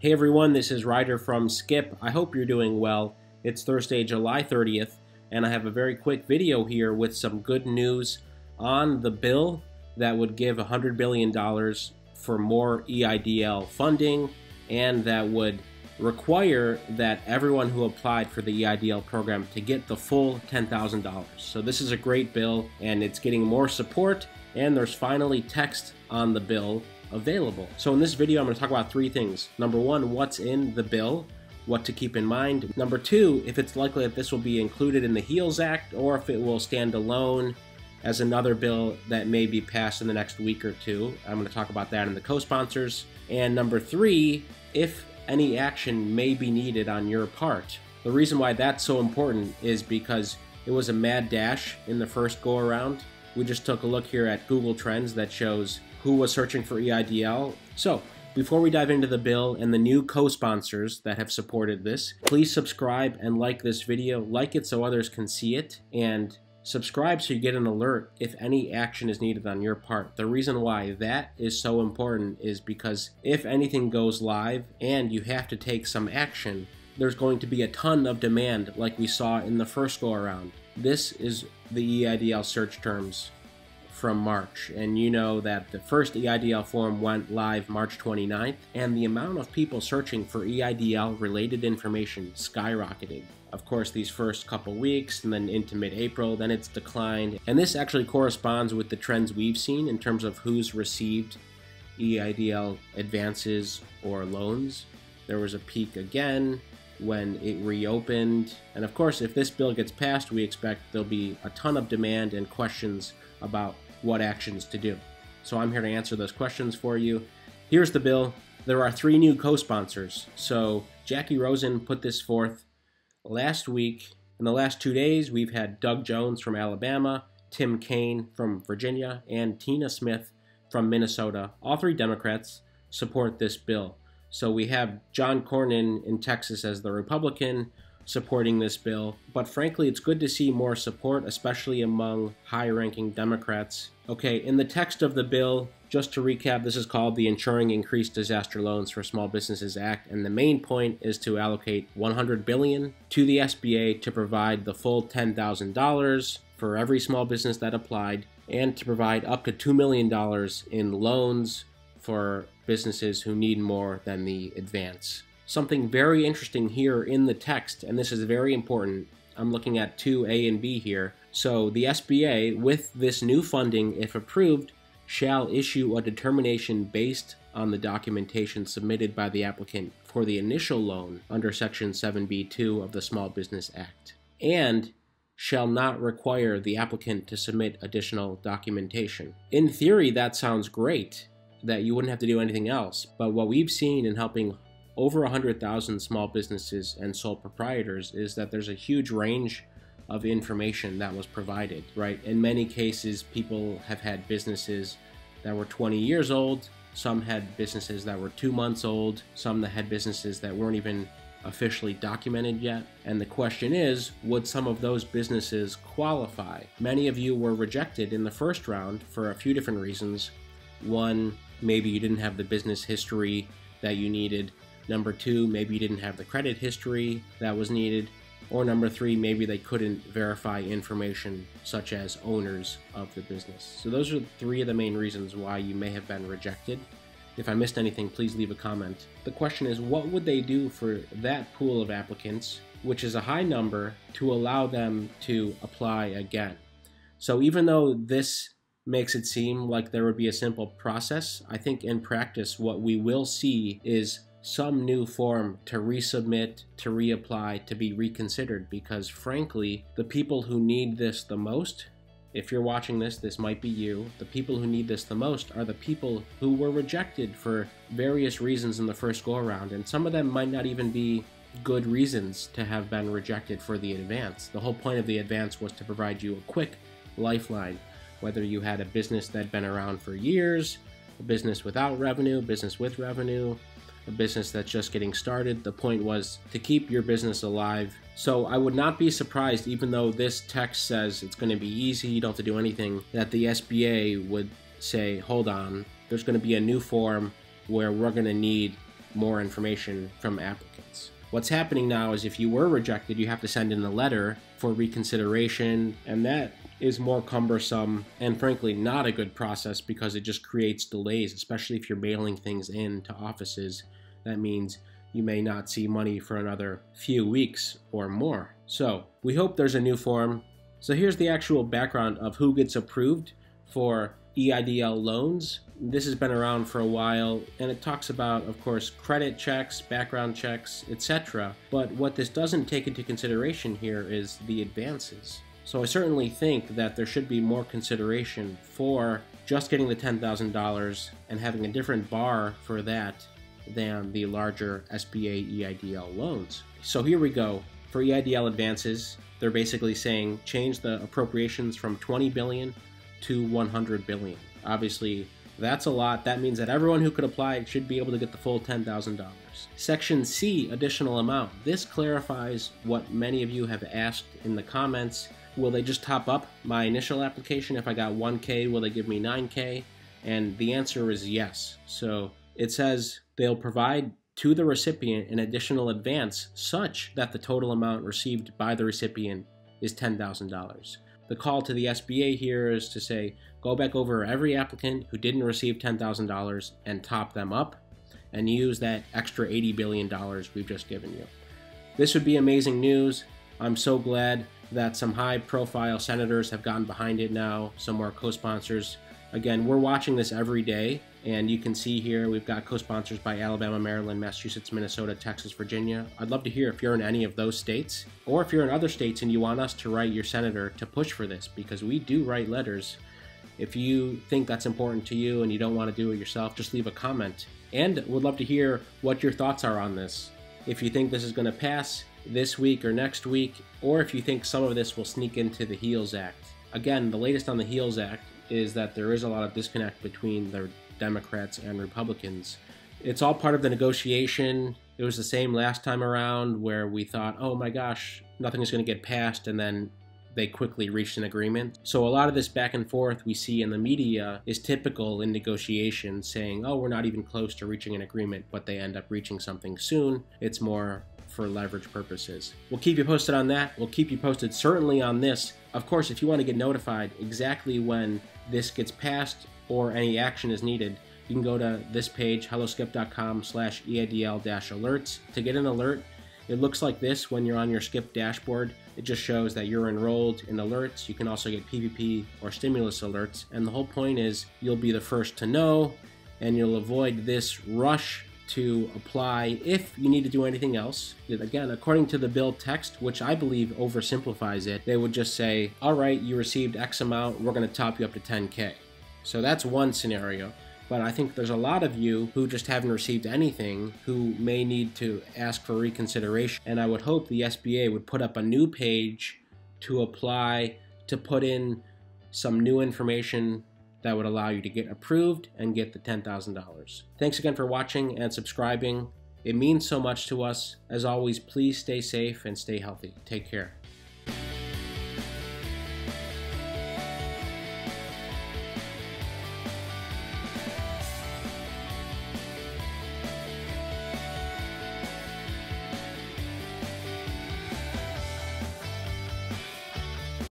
Hey everyone, this is Ryder from Skip. I hope you're doing well. It's Thursday, July 30th, and I have a very quick video here with some good news on the bill that would give $100 billion for more EIDL funding, and that would require that everyone who applied for the EIDL program to get the full $10,000. So this is a great bill, and it's getting more support, and there's finally text on the bill available. So in this video, I'm going to talk about three things. Number one, what's in the bill, what to keep in mind. Number two, if it's likely that this will be included in the HEALS Act, or if it will stand alone as another bill that may be passed in the next week or two. I'm going to talk about that in the co-sponsors. And number three, if any action may be needed on your part. The reason why that's so important is because it was a mad dash in the first go-around. We just took a look here at Google Trends that shows who was searching for EIDL. So, before we dive into the bill and the new co-sponsors that have supported this, please subscribe and like this video. Like it so others can see it, and subscribe so you get an alert if any action is needed on your part. The reason why that is so important is because if anything goes live and you have to take some action, there's going to be a ton of demand like we saw in the first go-around. This is the EIDL search terms from March, and you know that the first EIDL form went live March 29th, and the amount of people searching for EIDL related information skyrocketed. Of course, these first couple weeks and then into mid-April, then it's declined, and this actually corresponds with the trends we've seen in terms of who's received EIDL advances or loans. There was a peak again when it reopened, and of course, if this bill gets passed, we expect there'll be a ton of demand and questions about what actions to do. So I'm here to answer those questions for you. Here's the bill. There are three new co-sponsors. So Jackie Rosen put this forth last week. In the last 2 days, we've had Doug Jones from Alabama, Tim Kaine from Virginia, and Tina Smith from Minnesota. All three Democrats support this bill. So we have John Cornyn in Texas as the Republican supporting this bill, but frankly it's good to see more support, especially among high-ranking Democrats. Okay, in the text of the bill, just to recap, this is called the Ensuring Increased Disaster Loans for Small Businesses Act, and the main point is to allocate $100 billion to the SBA to provide the full $10,000 for every small business that applied, and to provide up to $2 million in loans for businesses who need more than the advance. Something very interesting here in the text, and this is very important. I'm looking at 2A and B here. So the SBA, with this new funding, if approved, shall issue a determination based on the documentation submitted by the applicant for the initial loan under Section 7B2 of the Small Business Act, and shall not require the applicant to submit additional documentation. In theory, that sounds great, that you wouldn't have to do anything else, but what we've seen in helping over 100,000 small businesses and sole proprietors is that there's a huge range of information that was provided, right? In many cases, people have had businesses that were 20 years old, some had businesses that were 2 months old, some that had businesses that weren't even officially documented yet. And the question is, would some of those businesses qualify? Many of you were rejected in the first round for a few different reasons. One, maybe you didn't have the business history that you needed. Number two, maybe you didn't have the credit history that was needed. Or number three, maybe they couldn't verify information such as owners of the business. So those are three of the main reasons why you may have been rejected. If I missed anything, please leave a comment. The question is, what would they do for that pool of applicants, which is a high number, to allow them to apply again? So even though this makes it seem like there would be a simple process, I think in practice what we will see is some new form to resubmit, to reapply, to be reconsidered, because frankly, the people who need this the most, if you're watching this, this might be you, the people who need this the most are the people who were rejected for various reasons in the first go-around, and some of them might not even be good reasons to have been rejected for the advance. The whole point of the advance was to provide you a quick lifeline, whether you had a business that had been around for years, a business without revenue, a business with revenue, a business that's just getting started. The point was to keep your business alive. So I would not be surprised, even though this text says it's going to be easy, you don't have to do anything, that the SBA would say, hold on, there's going to be a new form where we're going to need more information from applicants. What's happening now is if you were rejected, you have to send in a letter for reconsideration, and that is more cumbersome and frankly not a good process because it just creates delays, especially if you're mailing things in to offices. That means you may not see money for another few weeks or more. So we hope there's a new form. So here's the actual background of who gets approved for EIDL loans. This has been around for a while, and it talks about, of course, credit checks, background checks, etc. But what this doesn't take into consideration here is the advances. So I certainly think that there should be more consideration for just getting the $10,000 and having a different bar for that than the larger SBA EIDL loans. So here we go. For EIDL advances, they're basically saying change the appropriations from $20 billion to $100 billion. Obviously, that's a lot. That means that everyone who could apply should be able to get the full $10,000. Section C, additional amount. This clarifies what many of you have asked in the comments. Will they just top up my initial application? If I got 1K, will they give me 9K? And the answer is yes. So it says they'll provide to the recipient an additional advance such that the total amount received by the recipient is $10,000. The call to the SBA here is to say, go back over every applicant who didn't receive $10,000 and top them up and use that extra $80 billion we've just given you. This would be amazing news. I'm so glad that some high-profile senators have gotten behind it now, some more co-sponsors. Again, we're watching this every day, and you can see here we've got co-sponsors by Alabama, Maryland, Massachusetts, Minnesota, Texas, Virginia. I'd love to hear if you're in any of those states, or if you're in other states and you want us to write your senator to push for this, because we do write letters. If you think that's important to you and you don't want to do it yourself, just leave a comment. And would love to hear what your thoughts are on this. If you think this is going to pass this week or next week, or if you think some of this will sneak into the HEALS Act. Again, the latest on the HEALS Act is that there is a lot of disconnect between the Democrats and Republicans. It's all part of the negotiation. It was the same last time around where we thought, oh my gosh, nothing is going to get passed, and then they quickly reached an agreement. So a lot of this back and forth we see in the media is typical in negotiations, saying, oh, we're not even close to reaching an agreement, but they end up reaching something soon. It's more for leverage purposes. We'll keep you posted on that. We'll keep you posted certainly on this. Of course, if you want to get notified exactly when this gets passed or any action is needed, you can go to this page, helloskip.com/EIDL-alerts. To get an alert, it looks like this when you're on your Skip dashboard. It just shows that you're enrolled in alerts. You can also get PPP or stimulus alerts. And the whole point is you'll be the first to know, and you'll avoid this rush to apply if you need to do anything else. Again, according to the bill text, which I believe oversimplifies it, they would just say, all right, you received X amount, we're going to top you up to 10K. So that's one scenario. But I think there's a lot of you who just haven't received anything who may need to ask for reconsideration. And I would hope the SBA would put up a new page to apply, to put in some new information that would allow you to get approved and get the $10,000. Thanks again for watching and subscribing. It means so much to us. As always, please stay safe and stay healthy. Take care.